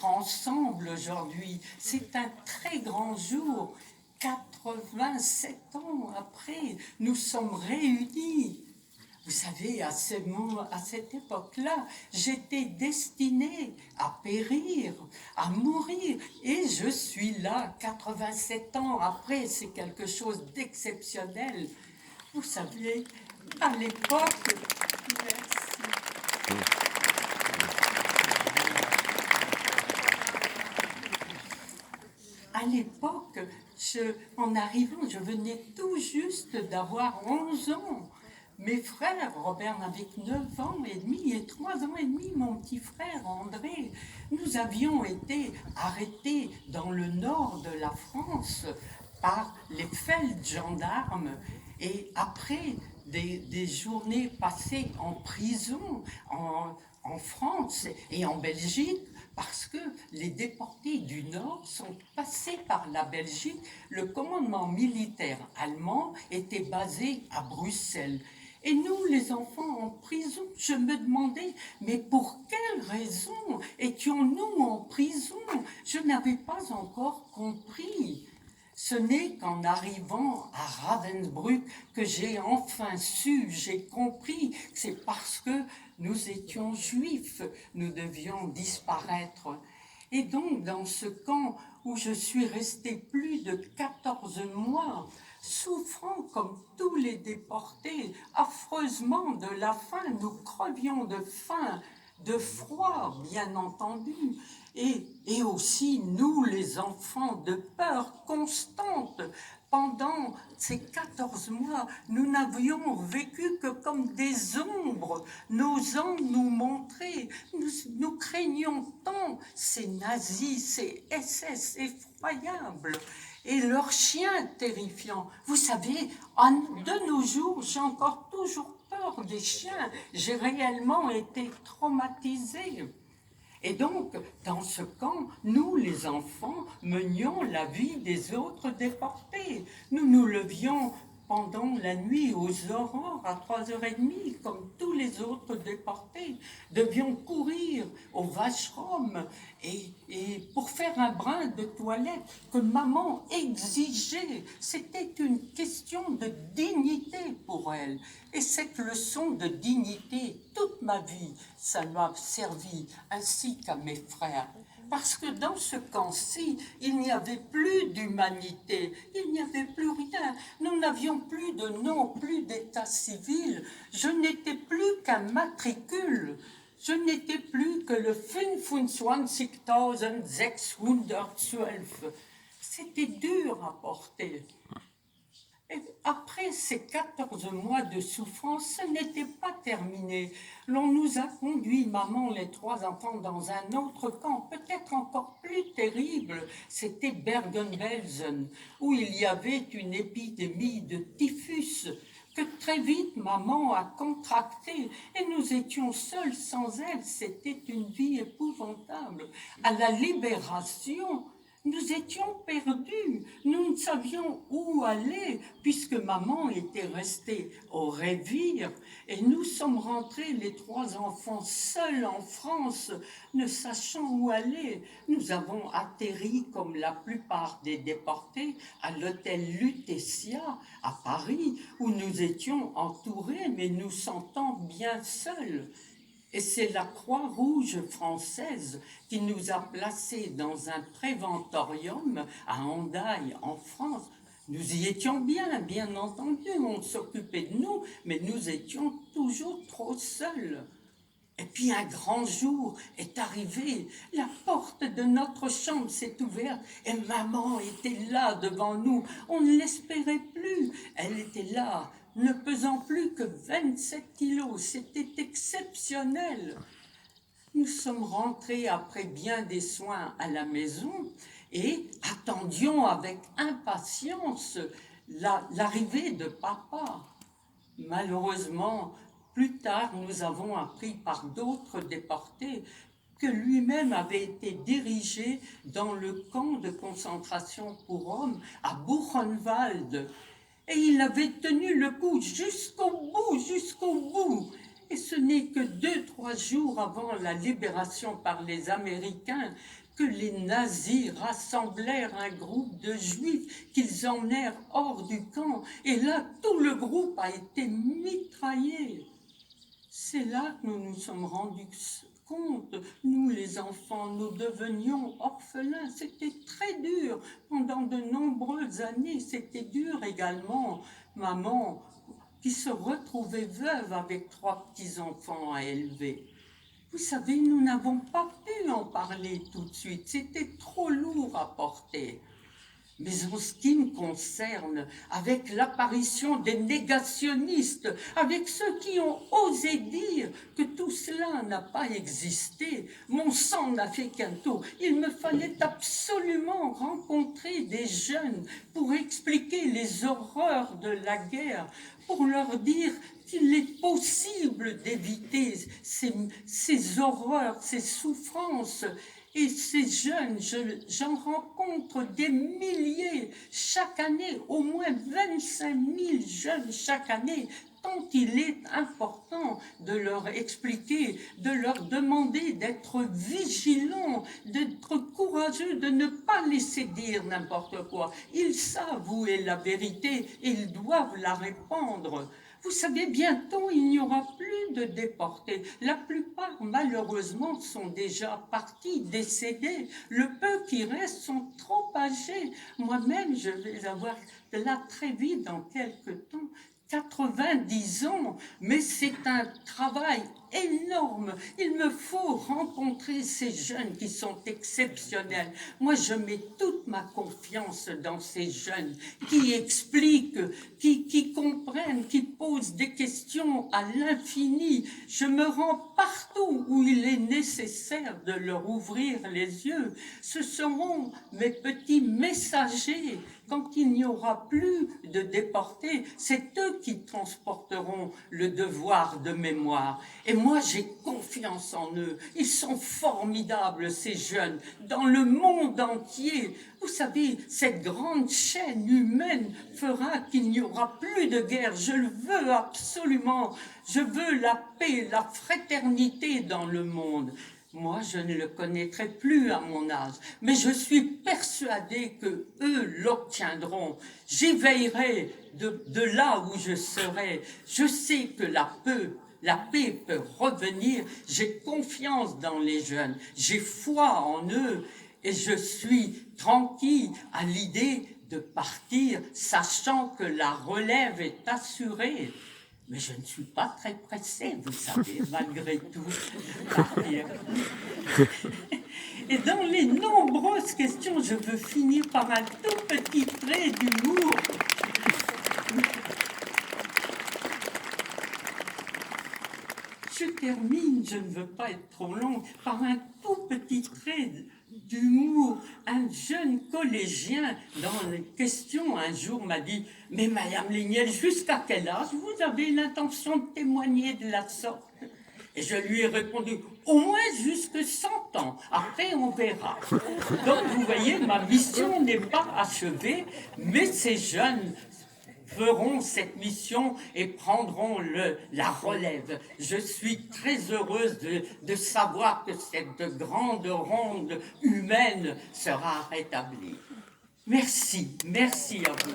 ensemble aujourd'hui. C'est un très grand jour. 87 ans après, nous sommes réunis. Vous savez, à cette époque-là, j'étais destinée à périr, à mourir. Et je suis là, 87 ans après, c'est quelque chose d'exceptionnel. Vous savez, à l'époque... Merci. À l'époque, en arrivant, je venais tout juste d'avoir 11 ans. Mes frères, Robert avait 9 ans et demi et 3 ans et demi, mon petit frère André. Nous avions été arrêtés dans le nord de la France par les feldgendarmes. Et après des journées passées en prison en France et en Belgique, parce que les déportés du Nord sont passés par la Belgique. Le commandement militaire allemand était basé à Bruxelles. Et nous, les enfants en prison, je me demandais, mais pour quelle raison étions-nous en prison? Je n'avais pas encore compris. Ce n'est qu'en arrivant à Ravensbrück que j'ai enfin su, j'ai compris que c'est parce que nous étions juifs, nous devions disparaître. Et donc, dans ce camp où je suis restée plus de 14 mois, souffrant comme tous les déportés, affreusement de la faim, nous crevions de faim, de froid, bien entendu, et aussi, nous, les enfants, de peur constante. Pendant ces 14 mois, nous n'avions vécu que comme des ombres, n'osant nous montrer. Nous craignions tant ces nazis, ces SS effroyables, et leurs chiens terrifiants. Vous savez, de nos jours, j'ai encore toujours peur des chiens. J'ai réellement été traumatisée. Et donc, dans ce camp, nous, les enfants, menions la vie des autres déportés. Nous nous levions pendant la nuit aux aurores à 3h30, comme tous les autres déportés, devions courir au vacherom et pour faire un brin de toilette que maman exigeait. C'était une question de dignité pour elle. Et cette leçon de dignité, toute ma vie, ça m'a servi, ainsi qu'à mes frères. Parce que dans ce camp-ci, il n'y avait plus d'humanité, il n'y avait plus rien. Nous n'avions plus de nom, plus d'état civil. Je n'étais plus qu'un matricule. Je n'étais plus que le 25.612. C'était dur à porter. Et après ces 14 mois de souffrance, ce n'était pas terminé. L'on nous a conduit, maman, les 3 enfants, dans un autre camp, peut-être encore plus terrible. C'était Bergen-Belsen, où il y avait une épidémie de typhus que très vite maman a contracté. Et nous étions seuls sans elle. C'était une vie épouvantable. À la libération, nous étions perdus, nous ne savions où aller, puisque maman était restée au Révire, et nous sommes rentrés, les 3 enfants, seuls en France, ne sachant où aller. Nous avons atterri, comme la plupart des déportés, à l'hôtel Lutetia, à Paris, où nous étions entourés, mais nous sentant bien seuls. Et c'est la Croix-Rouge française qui nous a placés dans un préventorium à Hendaye, en France. Nous y étions bien entendu, on s'occupait de nous, mais nous étions toujours trop seuls. Et puis un grand jour est arrivé, la porte de notre chambre s'est ouverte et maman était là devant nous. On ne l'espérait plus, elle était là, ne pesant plus que 27 kilos, c'était exceptionnel. Nous sommes rentrés après bien des soins à la maison et attendions avec impatience l'arrivée de papa. Malheureusement, plus tard, nous avons appris par d'autres déportés que lui-même avait été dirigé dans le camp de concentration pour hommes à Buchenwald. Et il avait tenu le coup jusqu'au bout. Et ce n'est que 2-3 jours avant la libération par les Américains que les nazis rassemblèrent un groupe de juifs qu'ils emmenèrent hors du camp. Et là, tout le groupe a été mitraillé. C'est là que nous nous sommes rendus compte, nous les enfants, nous devenions orphelins. C'était très dur pendant de nombreuses années. C'était dur également, maman, qui se retrouvait veuve avec 3 petits-enfants à élever. Vous savez, nous n'avons pas pu en parler tout de suite. C'était trop lourd à porter. Mais en ce qui me concerne, avec l'apparition des négationnistes, avec ceux qui ont osé dire que tout cela n'a pas existé, mon sang n'a fait qu'un tour. Il me fallait absolument rencontrer des jeunes pour expliquer les horreurs de la guerre, pour leur dire qu'il est possible d'éviter ces horreurs, ces souffrances. Et ces jeunes, j'en rencontre des milliers chaque année, au moins 25 000 jeunes chaque année, tant il est important de leur expliquer, de leur demander d'être vigilants, d'être courageux, de ne pas laisser dire n'importe quoi. Ils savent où est la vérité et ils doivent la répandre. Vous savez, bientôt, il n'y aura plus de déportés. La plupart, malheureusement, sont déjà partis, décédés. Le peu qui reste sont trop âgés. Moi-même, je vais avoir là très vite, dans quelques temps, 90 ans, mais c'est un travail énorme. Il me faut rencontrer ces jeunes qui sont exceptionnels. Moi, je mets toute ma confiance dans ces jeunes qui expliquent, qui comprennent, qui posent des questions à l'infini. Je me rends partout où il est nécessaire de leur ouvrir les yeux. Ce seront mes petits messagers. Quand il n'y aura plus de déportés, c'est eux qui transporteront le devoir de mémoire. Et moi, j'ai confiance en eux. Ils sont formidables, ces jeunes, dans le monde entier. Vous savez, cette grande chaîne humaine fera qu'il n'y aura plus de guerre. Je le veux absolument. Je veux la paix, la fraternité dans le monde. Moi, je ne le connaîtrai plus à mon âge, mais je suis persuadé que eux l'obtiendront. J'y veillerai de là où je serai. Je sais que la paix peut revenir. J'ai confiance dans les jeunes. J'ai foi en eux et je suis tranquille à l'idée de partir, sachant que la relève est assurée. Mais je ne suis pas très pressé, vous savez, malgré tout, de partir. Et dans les nombreuses questions, je veux finir par un tout petit trait d'humour. Je termine, je ne veux pas être trop longue, par un tout petit trait d'humour. Un jeune collégien, dans les questions, un jour m'a dit « Mais Madame Lignel, jusqu'à quel âge vous avez l'intention de témoigner de la sorte ?» Et je lui ai répondu « Au moins jusque 100 ans, après on verra. » Donc vous voyez, ma mission n'est pas achevée, mais ces jeunes feront cette mission et prendront la relève. Je suis très heureuse de savoir que cette grande ronde humaine sera rétablie. Merci, merci à vous.